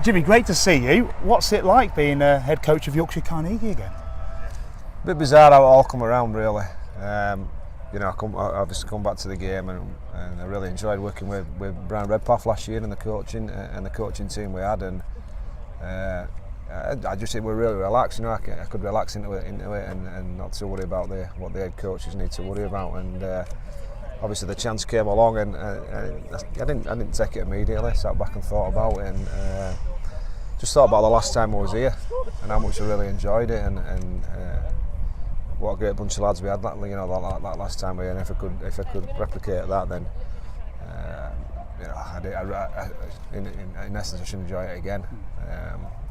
Jimmy, great to see you. What's it like being head coach of Yorkshire Carnegie again? A bit bizarre how it all come around, really. I obviously come back to the game, and I really enjoyed working with Brian Redpath last year and the coaching team we had, and I just think we're really relaxed. I could relax into it and not to worry about what the head coaches need to worry about. And obviously the chance came along, and I didn't take it immediately. Sat back and thought about it, and just thought about the last time I was here and how much I really enjoyed it, and what a great bunch of lads we had that last time we were here. And if I could replicate that, then in essence I should enjoy it again.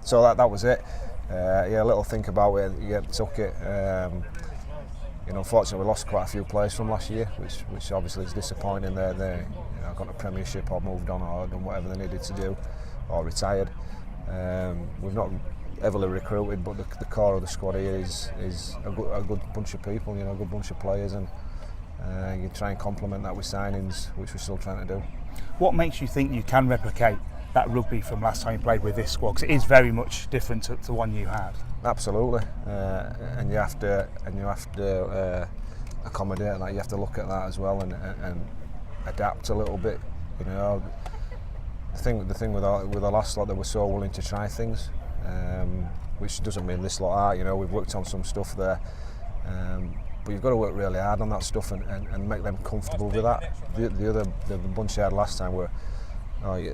So that was it. A little think about it. Took it. Unfortunately we lost quite a few players from last year, which obviously is disappointing. They got a Premiership or moved on or done whatever they needed to do or retired. We've not heavily recruited, but the core of the squad here is a good bunch of people, a good bunch of players, and you try and complement that with signings, which we're still trying to do. What makes you think you can replicate that rugby from last time you played with this squad? Because it is very much different to the one you had. Absolutely, and you have to accommodate that. You have to look at that as well and adapt a little bit. The thing with the last lot, they were so willing to try things, which doesn't mean this lot are. We've worked on some stuff there, but you've got to work really hard on that stuff and make them comfortable with that. The bunch they had last time were. They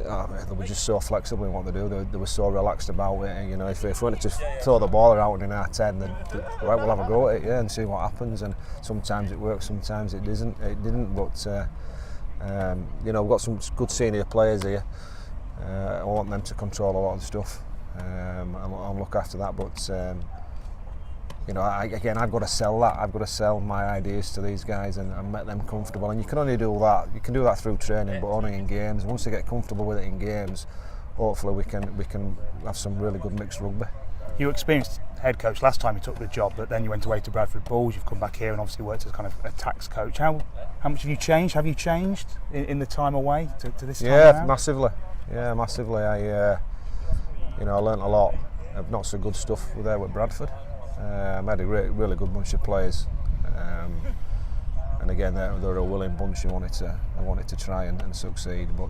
were just so flexible in what they do. They were so relaxed about it. And, if we wanted to throw the ball around in our 10, then right, we'll have a go at it, and see what happens. And sometimes it works, sometimes it doesn't. It didn't, but we've got some good senior players here. I want them to control a lot of the stuff. I'll look after that, but I've got to sell that. I've got to sell my ideas to these guys and make them comfortable. And you can only do that. You can do that through training, but only in games. Once they get comfortable with it in games, hopefully we can have some really good mixed rugby. You were experienced head coach last time you took the job, but then you went away to Bradford Bulls. You've come back here and obviously worked as kind of a tax coach. How much have you changed? Have you changed in the time away to this time around? Massively. Yeah, massively. I learnt a lot of not so good stuff there with Bradford. I had a really good bunch of players, and again they're a willing bunch who wanted to try and succeed, but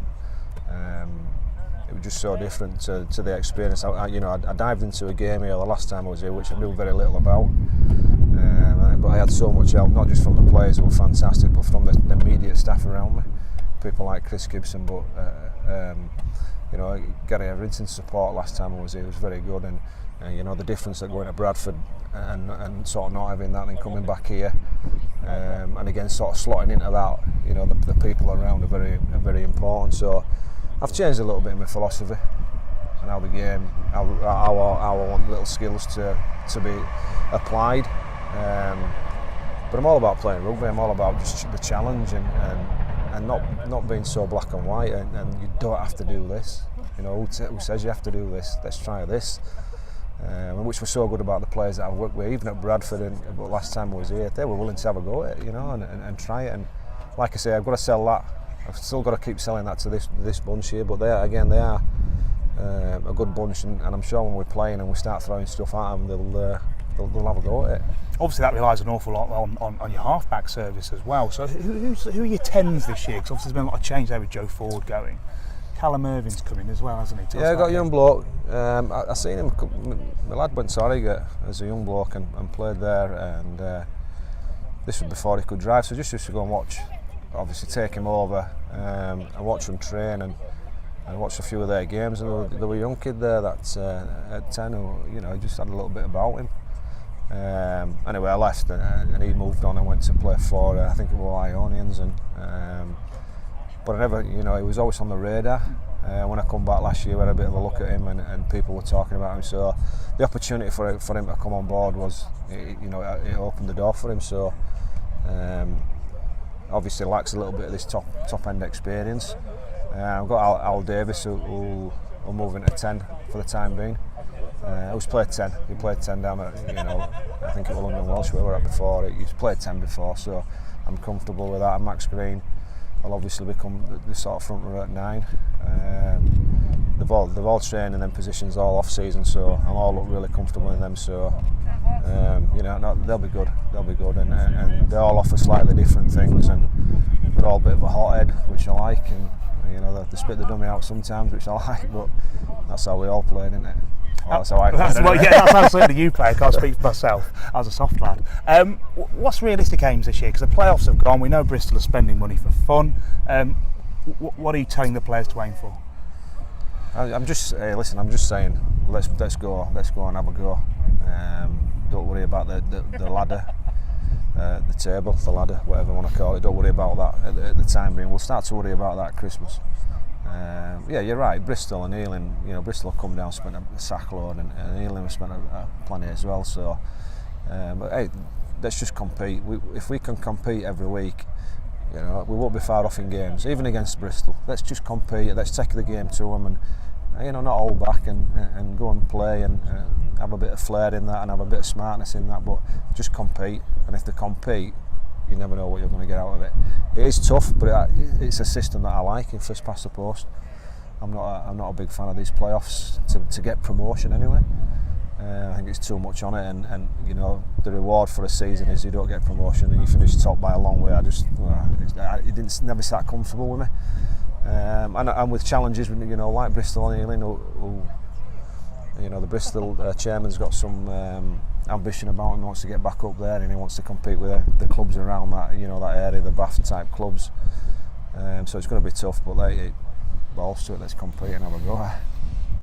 it was just so different to the experience. I dived into a game here the last time I was here, which I knew very little about, but I had so much help, not just from the players who were fantastic, but from the immediate staff around me, people like Chris Gibson, but Gary Everington's support last time I was here was very good, and the difference that going to Bradford and sort of not having that and coming back here, and again sort of slotting into that, the people around are very important. So I've changed a little bit in my philosophy and how the game, how I want little skills to be applied. But I'm all about playing rugby. I'm all about just the challenge and not being so black and white. And you don't have to do this. Who says you have to do this? Let's try this. Which was so good about the players that I've worked with, even at Bradford, but last time I was here, they were willing to have a go at it, and try it. And like I say, I've got to sell that. I've still got to keep selling that to this bunch here. But they are a good bunch, and I'm sure when we're playing and we start throwing stuff at them, they'll have a go at it. Obviously, that relies an awful lot on your halfback service as well. So who are your 10s this year? Because obviously there's been a lot of change there with Joe Ford going. Callum Irving's coming as well, hasn't he? I got a young bloke. I seen him. My lad went to Harrogate as a young bloke and played there, and this was before he could drive. So just used to go and watch. Obviously, take him over and watch them train and watch a few of their games. And there were a young kid there that's at 10 who just had a little bit about him. Anyway, I left and he moved on and went to play for I think it was Ionians but I never, he was always on the radar. When I come back last year, we had a bit of a look at him and people were talking about him. So the opportunity for him to come on board was, it opened the door for him. So obviously lacks a little bit of this top end experience. I've got Al Davis who will move into 10 for the time being. Who's played 10? He played 10 down at, I think it was London Welsh where we were at before. He's played 10 before, so I'm comfortable with that. And Max Green will obviously become the sort of front runner at 9. they've all trained in them positions all off season, so I'm all look really comfortable in them. So they'll be good. They'll be good, and they all offer slightly different things, and they're all a bit of a hothead, which I like, and they spit the dummy out sometimes, which I like. But that's how we all played, isn't it? Well, that's how I played. That's how certainly you play. I can't speak for myself. I was a soft lad. What's realistic aims this year? Because the playoffs have gone. We know Bristol are spending money for fun. What are you telling the players to aim for? I'm just saying, let's go and have a go. Don't worry about the ladder, the table, the ladder, whatever you want to call it. Don't worry about that at the time being. We'll start to worry about that at Christmas. You're right. Bristol and Ealing, Bristol have come down, spent a sack load, and Ealing have spent plenty as well. So, but hey, let's just compete. If we can compete every week, we won't be far off in games, even against Bristol. Let's just compete. Let's take the game to them, and not hold back and go and play and have a bit of flair in that and have a bit of smartness in that. But just compete, and if they compete, you never know what you're going to get out of it. It is tough, but it's a system that I like in first past the post. I'm not a big fan of these playoffs to get promotion anyway. I think it's too much on it, and the reward for a season is you don't get promotion and you finish top by a long way. It didn't never sat comfortable with me. And with challenges, like Bristol and Ealing, who the Bristol chairman's got some ambition about him. He wants to get back up there, and he wants to compete with the clubs around that, that area, the Bath type clubs. So it's going to be tough, but balls to it. Let's compete and have a go.